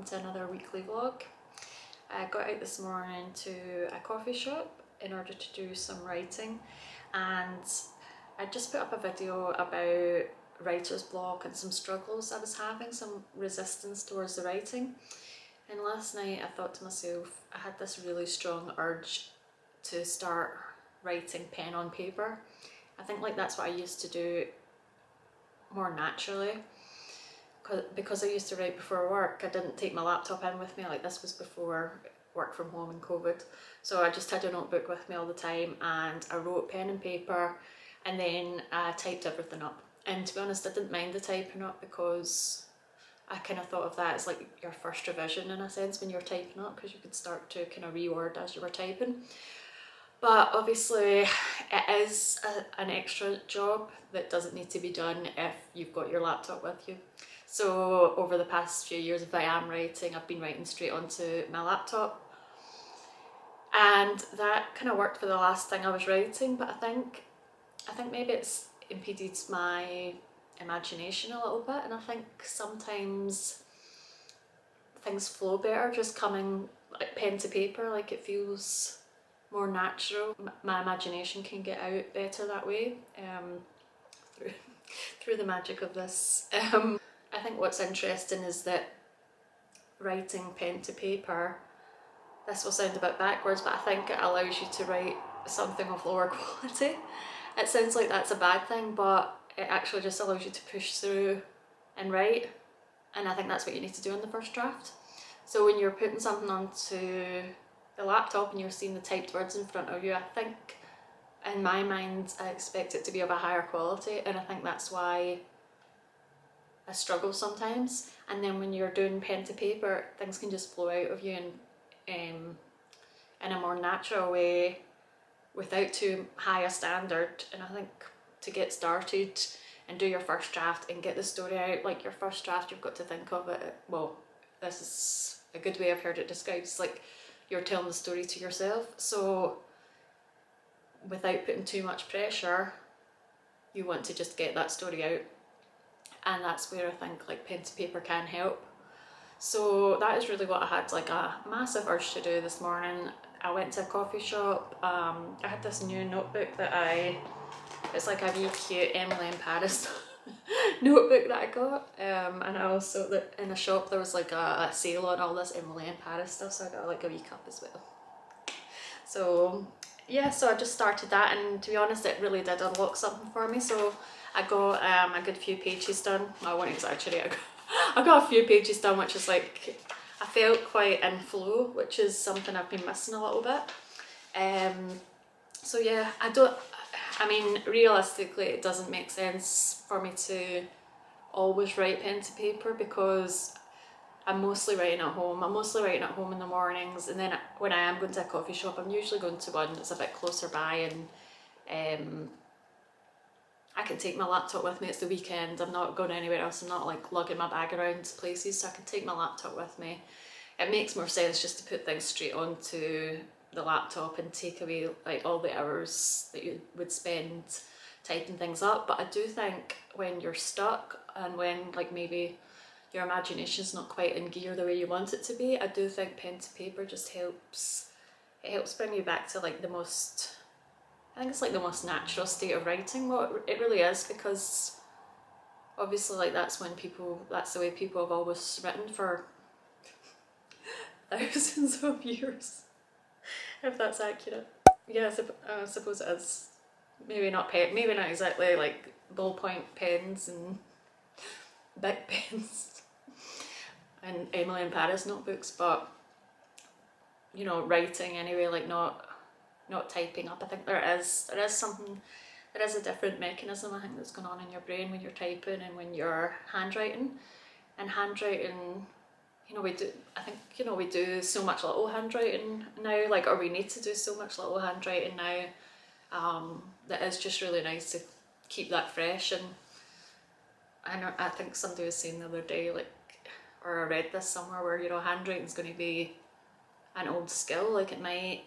welcome to another weekly vlog. I got out this morning to a coffee shop in order to do some writing, and I just put up a video about writer's block and some struggles I was having, some resistance towards the writing. And last night I thought to myself, I had this really strong urge to start writing pen on paper. I think that's what I used to do more naturally. Because I used to write before work, I didn't take my laptop in with me. This was before work from home and COVID. So I just had a notebook with me all the time, and I wrote pen and paper, and then I typed everything up. And to be honest, I didn't mind the typing up because I kind of thought of that as your first revision in a sense when you're typing up, because you could start to kind of reword as you were typing. But obviously it is an extra job that doesn't need to be done if you've got your laptop with you. So over the past few years, if I am writing, I've been writing straight onto my laptop. And that kind of worked for the last thing I was writing, but I think maybe it's impeded my imagination a little bit, and I think sometimes things flow better just coming pen to paper. It feels more natural. My imagination can get out better that way, through the magic of this. I think what's interesting is that writing pen to paper, this will sound a bit backwards, but I think it allows you to write something of lower quality. It sounds like that's a bad thing, but it actually just allows you to push through and write, and I think that's what you need to do in the first draft. So when you're putting something onto the laptop and you're seeing the typed words in front of you, I think in my mind I expect it to be of a higher quality, and I think that's why I struggle sometimes. And then when you're doing pen to paper, things can just flow out of you in a more natural way without too high a standard. And I think to get started and do your first draft and get the story out, your first draft, you've got to think of it, well, this is a good way I've heard it described, it's like you're telling the story to yourself. So without putting too much pressure, you want to just get that story out. And that's where I think pen to paper can help. So that is really what I had a massive urge to do this morning. I went to a coffee shop. I had this new notebook that it's a wee cute Emily in Paris notebook that I got. And I also, in the shop there was a sale on all this Emily in Paris stuff, so I got a wee cup as well. So yeah, so I just started that, and to be honest it really did unlock something for me. So I got a good few pages done. I won't exaggerate, I got a few pages done, which is I felt quite in flow, which is something I've been missing a little bit. So yeah, I mean realistically it doesn't make sense for me to always write pen to paper, because I'm mostly writing at home. I'm mostly writing at home in the mornings, and then when I am going to a coffee shop, I'm usually going to one that's a bit closer by, and I can take my laptop with me. It's the weekend, I'm not going anywhere else, I'm not lugging my bag around places, so I can take my laptop with me. It makes more sense just to put things straight onto the laptop and take away all the hours that you would spend typing things up. But I do think when you're stuck and when maybe your imagination's not quite in gear the way you want it to be, I do think pen to paper just helps. It helps bring you back to the most, I think it's the most natural state of writing. Well, it really is, because obviously that's the way people have always written for thousands of years, if that's accurate. Yeah, I suppose it is. Maybe not exactly ballpoint pens and big pens and Emily in Paris notebooks, but writing anyway, not typing up. I think there is a different mechanism, I think, that's going on in your brain when you're typing and when you're handwriting. And handwriting, we do so much little handwriting now, or we need to do so much little handwriting now, that is just really nice to keep that fresh. And I think somebody was saying the other day, or I read this somewhere, where handwriting's going to be an old skill. It might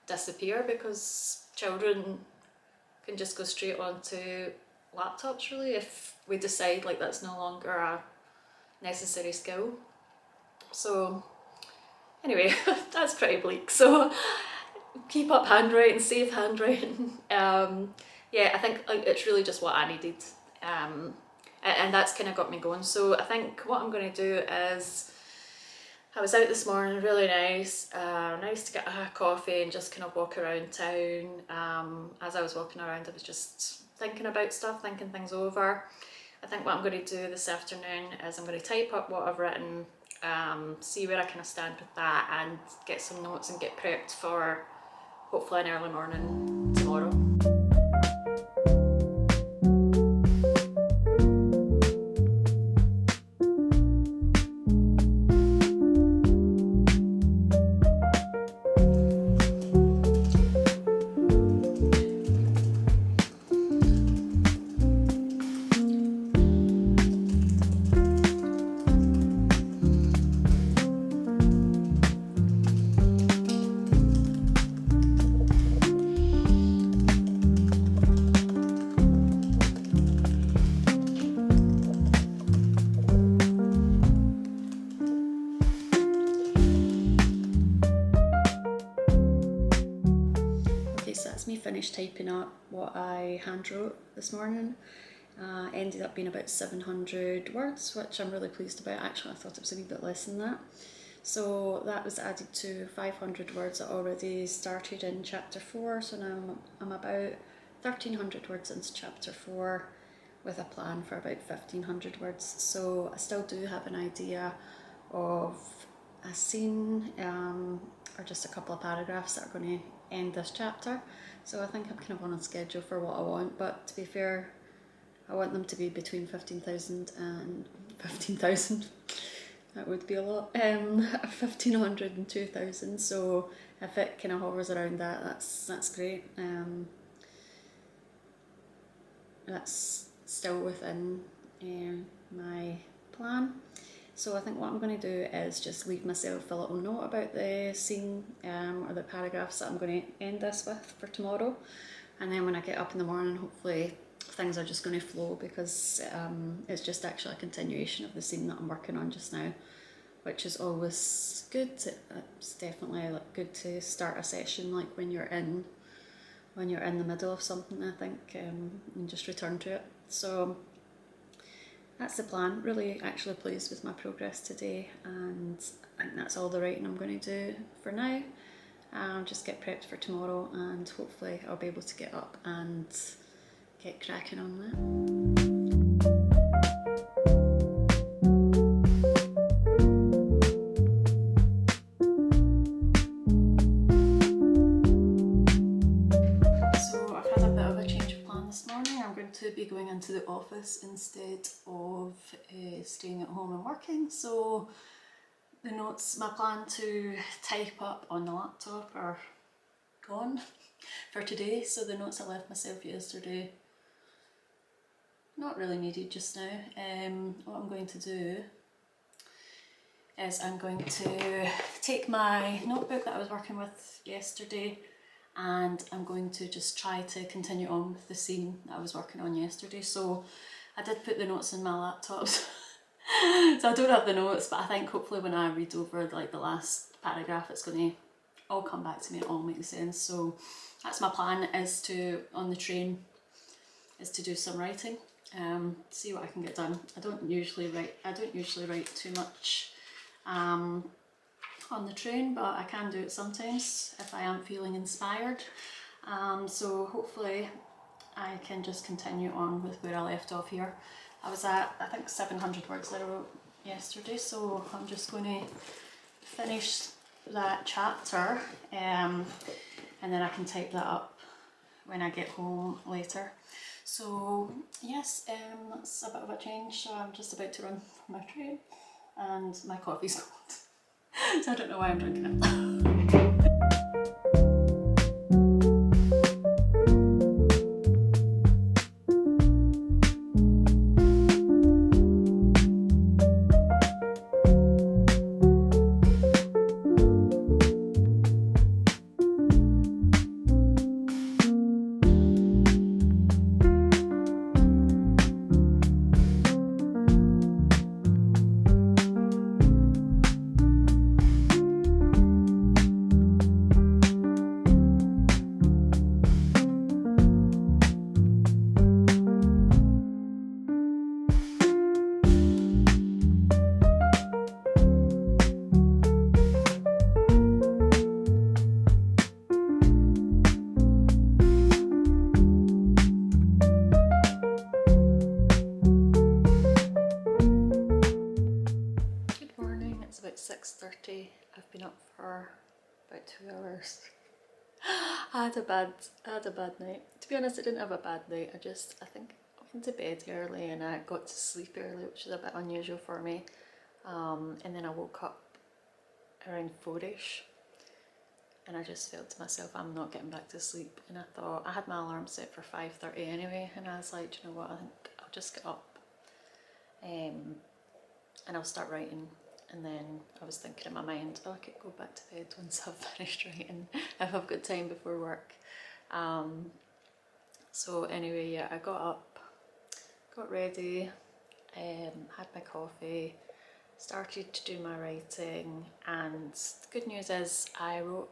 disappear because children can just go straight onto laptops, really, if we decide that's no longer a necessary skill. So anyway, that's pretty bleak. So keep up handwriting, save handwriting. Yeah, I think it's really just what I needed. And that's kind of got me going. So I think what I'm going to do is, I was out this morning, really nice, nice to get a coffee and just kind of walk around town. As I was walking around, I was just thinking about stuff, thinking things over. I think what I'm going to do this afternoon is I'm going to type up what I've written, see where I kind of stand with that, and get some notes and get prepped for hopefully an early morning tomorrow. Okay, so that's me finished typing up what I hand wrote this morning. Ended up being about 700 words, which I'm really pleased about. Actually, I thought it was a wee bit less than that. So that was added to 500 words that already started in chapter 4. So now I'm about 1300 words into chapter 4 with a plan for about 1500 words. So I still do have an idea of a scene or just a couple of paragraphs that are going to end this chapter. So I think I'm kind of on a schedule for what I want, but to be fair, I want them to be between 15,000 and 15,000. That would be a lot. 1,500 and 2,000. So if it kind of hovers around that, that's great. That's still within my plan. So I think what I'm going to do is just leave myself a little note about the scene or the paragraphs that I'm going to end this with for tomorrow. And then when I get up in the morning, hopefully things are just going to flow, because it's just actually a continuation of the scene that I'm working on just now, which is always good. It's definitely good to start a session like when you're in the middle of something, I think, and just return to it. So that's the plan. Really actually pleased with my progress today, and I think that's all the writing I'm going to do for now. Just get prepped for tomorrow, and hopefully I'll be able to get up and get cracking on that. To be going into the office instead of staying at home and working. So the notes, my plan to type up on the laptop are gone for today. So the notes I left myself yesterday, not really needed just now. What I'm going to do is I'm going to take my notebook that I was working with yesterday, and I'm going to just try to continue on with the scene that I was working on yesterday. So I did put the notes in my laptop, so I don't have the notes, but I think hopefully when I read over like the last paragraph, it's going to all come back to me, it all makes sense. So that's my plan, is to, on the train, is to do some writing, see what I can get done. I don't usually write too much on the train, but I can do it sometimes if I am feeling inspired. So hopefully I can just continue on with where I left off here. I was at, I think, 700 words that I wrote yesterday, so I'm just going to finish that chapter, and then I can type that up when I get home later. So yes, that's a bit of a change. So I'm just about to run for my train, and my coffee's cold. So I don't know why I'm drinking it. already. I've been up for about 2 hours. I had a bad night. To be honest, I didn't have a bad night. I think I went to bed early and I got to sleep early, which is a bit unusual for me. And then I woke up around 4ish and I just felt to myself, I'm not getting back to sleep. And I thought, I had my alarm set for 5:30 anyway, and I was like, do you know what, I think I'll just get up and I'll start writing. And then I was thinking in my mind, oh, I could go back to bed once I've finished writing, if I've got time before work. So anyway, yeah, I got up, got ready, had my coffee, started to do my writing, and the good news is I wrote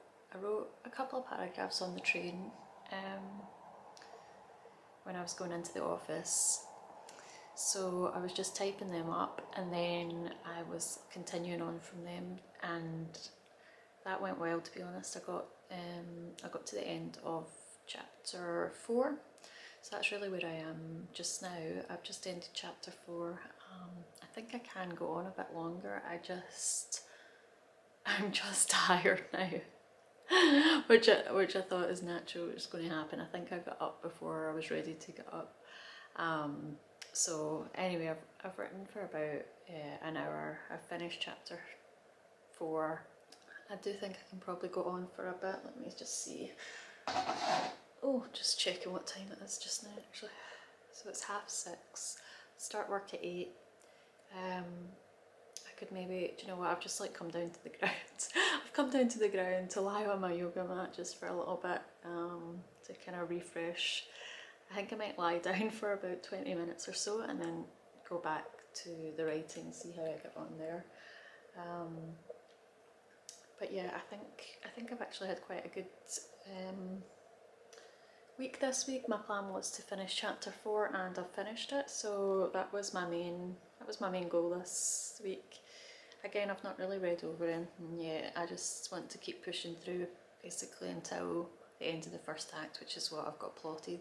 a couple of paragraphs on the train when I was going into the office. So I was just typing them up and then I was continuing on from them, and that went well, to be honest. I got to the end of chapter 4, so that's really where I am just now. I've just ended chapter 4. I think I can go on a bit longer. I'm just tired now, which I thought is natural, it's going to happen. I think I got up before I was ready to get up. So anyway, I've written for about an hour. I've finished chapter 4. I do think I can probably go on for a bit. Let me just see. Oh, just checking what time it is just now actually. So it's 6:30. Start work at 8. I could maybe, do you know what, I've just like come down to the ground. I've come down to the ground to lie on my yoga mat just for a little bit to kind of refresh. I think I might lie down for about 20 minutes or so and then go back to the writing, see how I get on there. But yeah, I think I've actually had quite a good week this week. My plan was to finish chapter 4 and I've finished it, so that was my main goal this week. Again, I've not really read over anything yet. I just want to keep pushing through basically until the end of the first act, which is what I've got plotted.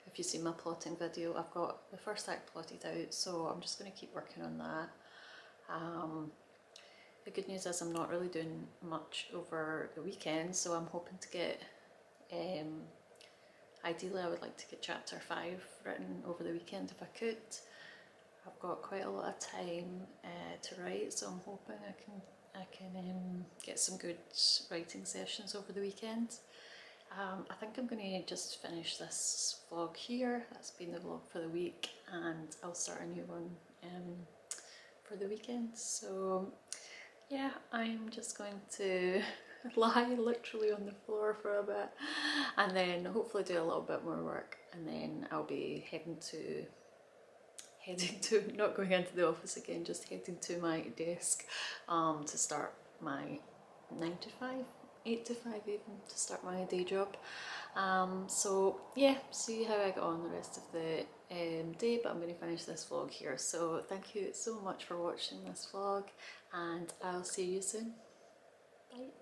If you see my plotting video, I've got the first act plotted out, so I'm just going to keep working on that. The good news is I'm not really doing much over the weekend, so I'm hoping to get, ideally I would like to get chapter 5 written over the weekend if I could. I've got quite a lot of time to write, so I'm hoping I can get some good writing sessions over the weekend. I think I'm going to just finish this vlog here. That's been the vlog for the week, and I'll start a new one for the weekend. So yeah, I'm just going to lie literally on the floor for a bit and then hopefully do a little bit more work, and then I'll be heading to not going into the office again, just heading to my desk to start my 9 to 5, 8 to 5 even, to start my day job. So yeah, see how I get on the rest of the day, but I'm going to finish this vlog here. So thank you so much for watching this vlog, and I'll see you soon. Bye.